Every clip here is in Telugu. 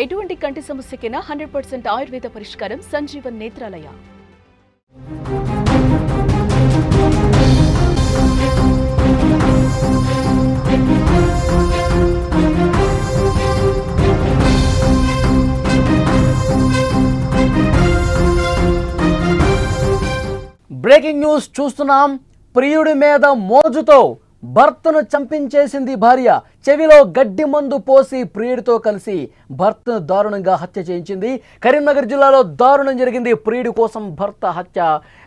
ఎటువంటి కంటి సమస్యకైనా 100% ఆయుర్వేద పరిష్కారం సంజీవన్ నేత్రాలయ. బ్రేకింగ్ న్యూస్ చూస్తున్నాం. ప్రియుడి మీద మోజుతో భర్తను చంపించేసింది భార్య. చెవిలో గడ్డి మందు పోసి ప్రియుడితో కలిసి భర్తను దారుణంగా హత్య చేయించింది. కరీంనగర్ జిల్లాలో దారుణం జరిగింది. ప్రియుడి కోసం భర్త హత్య.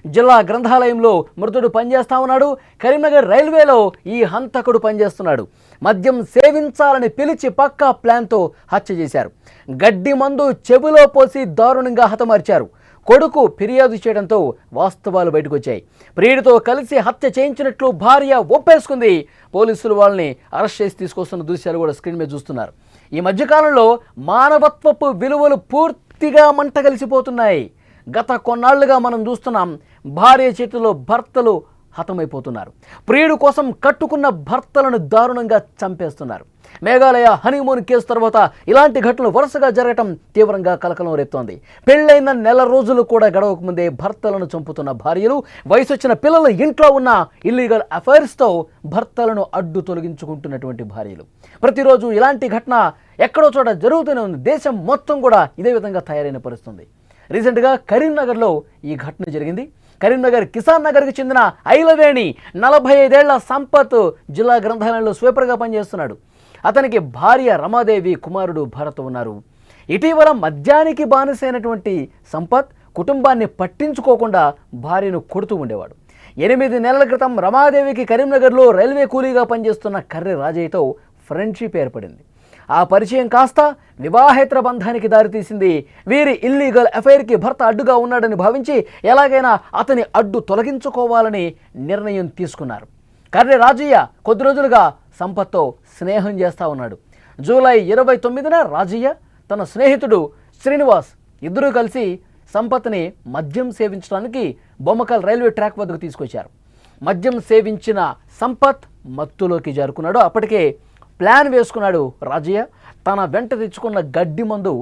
జిల్లా గ్రంథాలయంలో మృతుడు పనిచేస్తా ఉన్నాడు. కరీంనగర్ రైల్వేలో ఈ హంతకుడు పనిచేస్తున్నాడు. మద్యం సేవించాలని పిలిచి పక్కా ప్లాన్తో హత్య చేశారు. గడ్డి మందు చెవిలో పోసి దారుణంగా హతమార్చారు. కొడుకు ఫిర్యాదు చేయడంతో వాస్తవాలు బయటకు వచ్చాయి. ప్రియుడితో కలిసి హత్య చేయించినట్లు భార్య ఒప్పేసుకుంది. పోలీసులు వాళ్ళని అరెస్ట్ చేసి తీసుకొస్తున్న దృశ్యాలు కూడా స్క్రీన్ మీద చూస్తున్నారు. ఈ మధ్యకాలంలో మానవత్వపు విలువలు పూర్తిగా మంట కలిసిపోతున్నాయి. గత కొన్నాళ్లుగా మనం చూస్తున్నాం, భార్య చేతిలో భర్తలు హతమైపోతున్నారు. ప్రియుడు కోసం కట్టుకున్న భర్తలను దారుణంగా చంపేస్తున్నారు. మేఘాలయ హనీమూన్ కేసు తర్వాత ఇలాంటి ఘటనలు వరుసగా జరగటం తీవ్రంగా కలకలం రేపుతోంది. పెళ్లైన నెల రోజులు కూడా గడవకముందే భర్తలను చంపుతున్న భార్యలు, వయసు వచ్చిన పిల్లలు ఇంట్లో ఉన్న ఇల్లీగల్ అఫైర్స్తో భర్తలను అడ్డు తొలగించుకుంటున్నటువంటి భార్యలు. ప్రతిరోజు ఇలాంటి ఘటన ఎక్కడో చోట జరుగుతూనే ఉంది. దేశం మొత్తం కూడా ఇదే విధంగా తయారైన పరిస్థితుంది. రీసెంట్గా కరీంనగర్లో ఈ ఘటన జరిగింది. కరీంనగర్ కిసాన్ నగర్కి చెందిన ఐలవేణి 45 ఏళ్ల సంపత్ జిల్లా గ్రంథాలయంలో స్వీపర్గా పనిచేస్తున్నాడు. అతనికి భార్య రమాదేవి, కుమారుడు భరత్ ఉన్నారు. ఇటీవల మద్యానికి బానిసైనటువంటి సంపత్ కుటుంబాన్ని పట్టించుకోకుండా భార్యను కొడుతూ ఉండేవాడు. 8 నెలల క్రితం రమాదేవికి కరీంనగర్లో రైల్వే కూలీగా పనిచేస్తున్న కర్రె రాజయ్యతో ఫ్రెండ్షిప్ ఏర్పడింది. ఆ పరిచయం కాస్త వివాహేతర బంధానికి దారితీసింది. వీరి ఇల్లీగల్ అఫైర్కి భర్త అడ్డుగా ఉన్నాడని భావించి ఎలాగైనా అతని అడ్డు తొలగించుకోవాలని నిర్ణయం తీసుకున్నారు. కర్రె రాజయ్య కొద్ది రోజులుగా సంపత్తో స్నేహం చేస్తూ ఉన్నాడు. జూలై 29న రాజయ్య తన స్నేహితుడు శ్రీనివాస్ ఇద్దరూ కలిసి సంపత్ని మద్యం సేవించడానికి బొమ్మకల్ రైల్వే ట్రాక్ వద్దకు తీసుకొచ్చారు. మద్యం సేవించిన సంపత్ మత్తులోకి జారుకున్నాడు. అప్పటికే ప్లాన్ వేసుకున్నాడు రాజయ్య. తన వెంట తెచ్చుకున్న గడ్డి మందు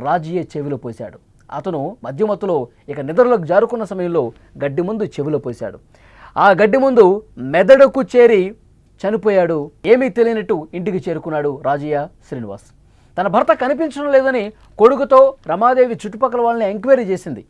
రాజయ్య చెవిలో పోశాడు. అతను మద్యమత్తులో ఇక నిద్రలోకి జారుకున్న సమయంలో గడ్డి మందు చెవిలో పోశాడు. ఆ గడ్డి మందు మెదడుకు చేరి చనిపోయాడు. ఏమీ తెలియనట్టు ఇంటికి చేరుకున్నాడు రాజయ్య శ్రీనివాస్. తన భర్త కనిపించడం లేదని కొడుకుతో రమాదేవి చుట్టుపక్కల వాళ్ళని ఎంక్వైరీ చేసింది.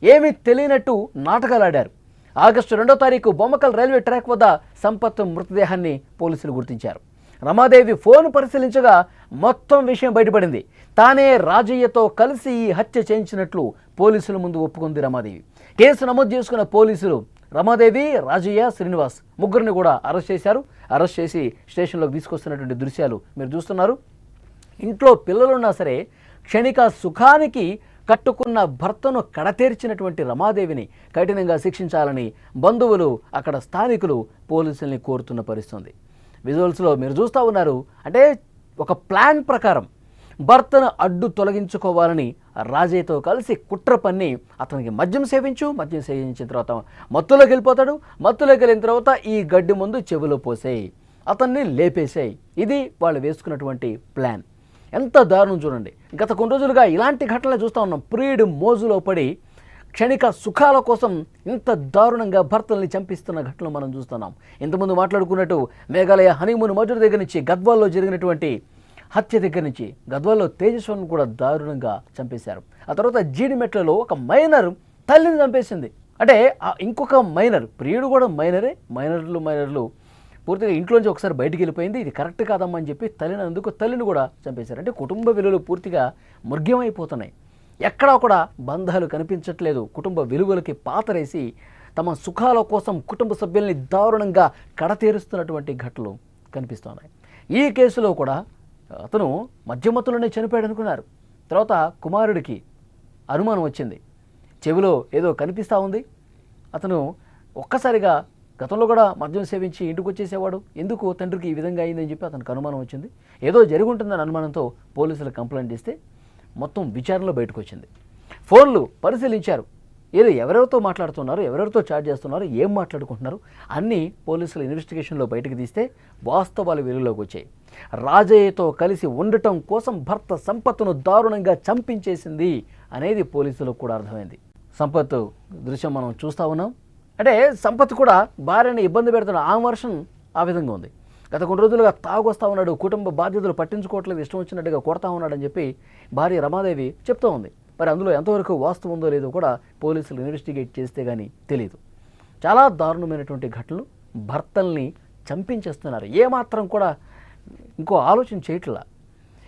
ఏమీ తెలియనట్టు నాటకాలాడారు. ఆగస్టు 2వ తారీఖు బొమ్మకల్ రైల్వే ట్రాక్ వద్ద సంపత్ మృతదేహాన్ని పోలీసులు గుర్తించారు. రమాదేవి ఫోన్ పరిశీలించగా మొత్తం విషయం బయటపడింది. తానే రాజయ్యతో కలిసి ఈ హత్య చేయించినట్లు పోలీసుల ముందు ఒప్పుకుంది రమాదేవి. కేసు నమోదు చేసుకున్న పోలీసులు రమాదేవి, రాజయ్య, శ్రీనివాస్ ముగ్గురిని కూడా అరెస్ట్ చేశారు. అరెస్ట్ చేసి స్టేషన్లోకి తీసుకొస్తున్నటువంటి దృశ్యాలు మీరు చూస్తున్నారు. ఇంట్లో పిల్లలున్నా సరే క్షణిక సుఖానికి కట్టుకున్న భర్తను కడతేర్చినటువంటి రమాదేవిని కఠినంగా శిక్షించాలని బంధువులు, అక్కడ స్థానికులు పోలీసుల్ని కోరుతున్న పరిస్థితుంది. విజువల్స్లో మీరు చూస్తూ ఉన్నారు. అంటే ఒక ప్లాన్ ప్రకారం భర్తను అడ్డు తొలగించుకోవాలని రాజయ్యతో కలిసి కుట్ర పన్ని అతనికి మద్యం సేవించిన తర్వాత మత్తులోకి వెళ్ళిపోతాడు. మత్తులోకి వెళ్ళిన తర్వాత ఈ గడ్డి ముందు చెవిలో పోసేయి, అతన్ని లేపేసేయి. ఇది వాళ్ళు వేసుకున్నటువంటి ప్లాన్. ఎంత దారుణం చూడండి. గత కొన్ని రోజులుగా ఇలాంటి ఘటనలు చూస్తూ ఉన్నాం. ప్రియుడు మోజులో పడి క్షణిక సుఖాల కోసం ఇంత దారుణంగా భర్తల్ని చంపిస్తున్న ఘటనలు మనం చూస్తున్నాం. ఇంతకుముందు మాట్లాడుకున్నట్టు మేఘాలయ హనీమూన్ మజూరు దగ్గర నుంచి గద్వాల్లో జరిగినటువంటి హత్య దగ్గర నుంచి గద్వాల్లో తేజస్వన్ కూడా దారుణంగా చంపేశారు. ఆ తర్వాత జీడిమెట్లలో ఒక మైనర్ తల్లిని చంపేసింది. అంటే ఇంకొక మైనర్, ప్రియుడు కూడా మైనర్లు పూర్తిగా ఇంట్లోంచి ఒకసారి బయటికి వెళ్ళిపోయింది. ఇది కరెక్ట్ కాదమ్మా అని చెప్పి తల్లిని కూడా చంపేశారు. అంటే కుటుంబ విలువలు పూర్తిగా మృగ్యమైపోతున్నాయి. ఎక్కడా కూడా బంధాలు కనిపించట్లేదు. కుటుంబ విలువలకి పాతరేసి తమ సుఖాల కోసం కుటుంబ సభ్యుల్ని దారుణంగా కడతేరుస్తున్నటువంటి ఘటనలు కనిపిస్తున్నాయి. ఈ కేసులో కూడా అతను మధ్యమత్తులోనే చనిపోయాడు అనుకున్నారు. తర్వాత కుమారుడికి అనుమానం వచ్చింది. చెవిలో ఏదో కనిపిస్తూ ఉంది. అతను ఒక్కసారిగా గతంలో కూడా మద్యం సేవించి ఇంటికి వచ్చేసేవాడు. ఎందుకు తండ్రికి ఈ విధంగా అయిందని చెప్పి అతనికి అనుమానం వచ్చింది. ఏదో జరుగుంటుందని అనుమానంతో పోలీసులు కంప్లైంట్ చేస్తే మొత్తం విచారణలో బయటకు వచ్చింది. ఫోన్లు పరిశీలించారు. ఎవరెవరితో మాట్లాడుతున్నారు, ఎవరెవరితో చాట్ చేస్తున్నారు, ఏం మాట్లాడుకుంటున్నారు అన్నీ పోలీసుల ఇన్వెస్టిగేషన్లో బయటకు తీస్తే వాస్తవాలు వెలుగులోకి వచ్చాయి. రాజయ్యతో కలిసి ఉండటం కోసం భర్త సంపత్తును దారుణంగా చంపించేసింది అనేది పోలీసులకు కూడా అర్థమైంది. సంపత్ దృశ్యం మనం చూస్తూ ఉన్నాం. అంటే సంపత్ కూడా భార్యని ఇబ్బంది పెడుతున్న ఆ వర్షన్ ఆ విధంగా ఉంది. గత కొన్ని రోజులుగా తాగొస్తా ఉన్నాడు, కుటుంబ బాధ్యతలు పట్టించుకోవట్లేదు, ఇష్టం వచ్చినట్టుగా కొడతా ఉన్నాడని చెప్పి భార్య రమాదేవి చెప్తూ ఉంది. మరి అందులో ఎంతవరకు వాస్తవం ఉందో లేదో కూడా పోలీసులు ఇన్వెస్టిగేట్ చేస్తే కానీ తెలియదు. చాలా దారుణమైనటువంటి ఘటనలు, భర్తల్ని చంపించేస్తున్నారు. ఏమాత్రం కూడా ఇంకో ఆలోచన చేయట్లా.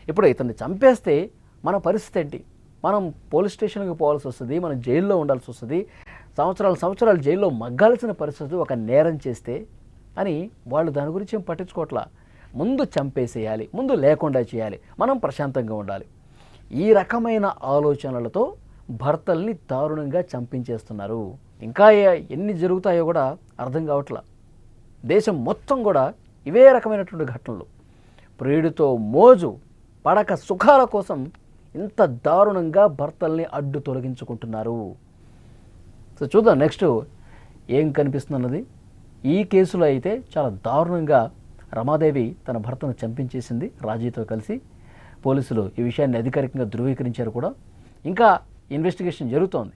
ఇప్పుడు ఇతన్ని చంపేస్తే మన పరిస్థితి ఏంటి? మనం పోలీస్ స్టేషన్కి పోవాల్సి వస్తుంది, మనం జైల్లో ఉండాల్సి వస్తుంది, సంవత్సరాలు జైల్లో మగ్గాల్సిన పరిస్థితి ఒక నేరం చేస్తే అని వాళ్ళు దాని గురించి ఏం పట్టించుకోవట్లా. ముందు చంపేసేయాలి, ముందు లేకుండా చేయాలి, మనం ప్రశాంతంగా ఉండాలి. ఈ రకమైన ఆలోచనలతో భర్తల్ని దారుణంగా చంపించేస్తున్నారు. ఇంకా ఎన్ని జరుగుతాయో కూడా అర్థం కావట్లా. దేశం మొత్తం కూడా ఇవే రకమైనటువంటి ఘటనలు. ప్రియుడితో మోజు, పడక సుఖాల కోసం ఇంత దారుణంగా భర్తల్ని అడ్డు తొలగించుకుంటున్నారు. సో చూద్దాం నెక్స్ట్ ఏం కనిపిస్తున్నది. ఈ కేసులో అయితే చాలా దారుణంగా రమాదేవి తన భర్తను చంపించేసింది రాజీతో కలిసి. పోలీసులు ఈ విషయాన్ని అధికారికంగా ధృవీకరించారు కూడా. ఇంకా ఇన్వెస్టిగేషన్ జరుగుతోంది.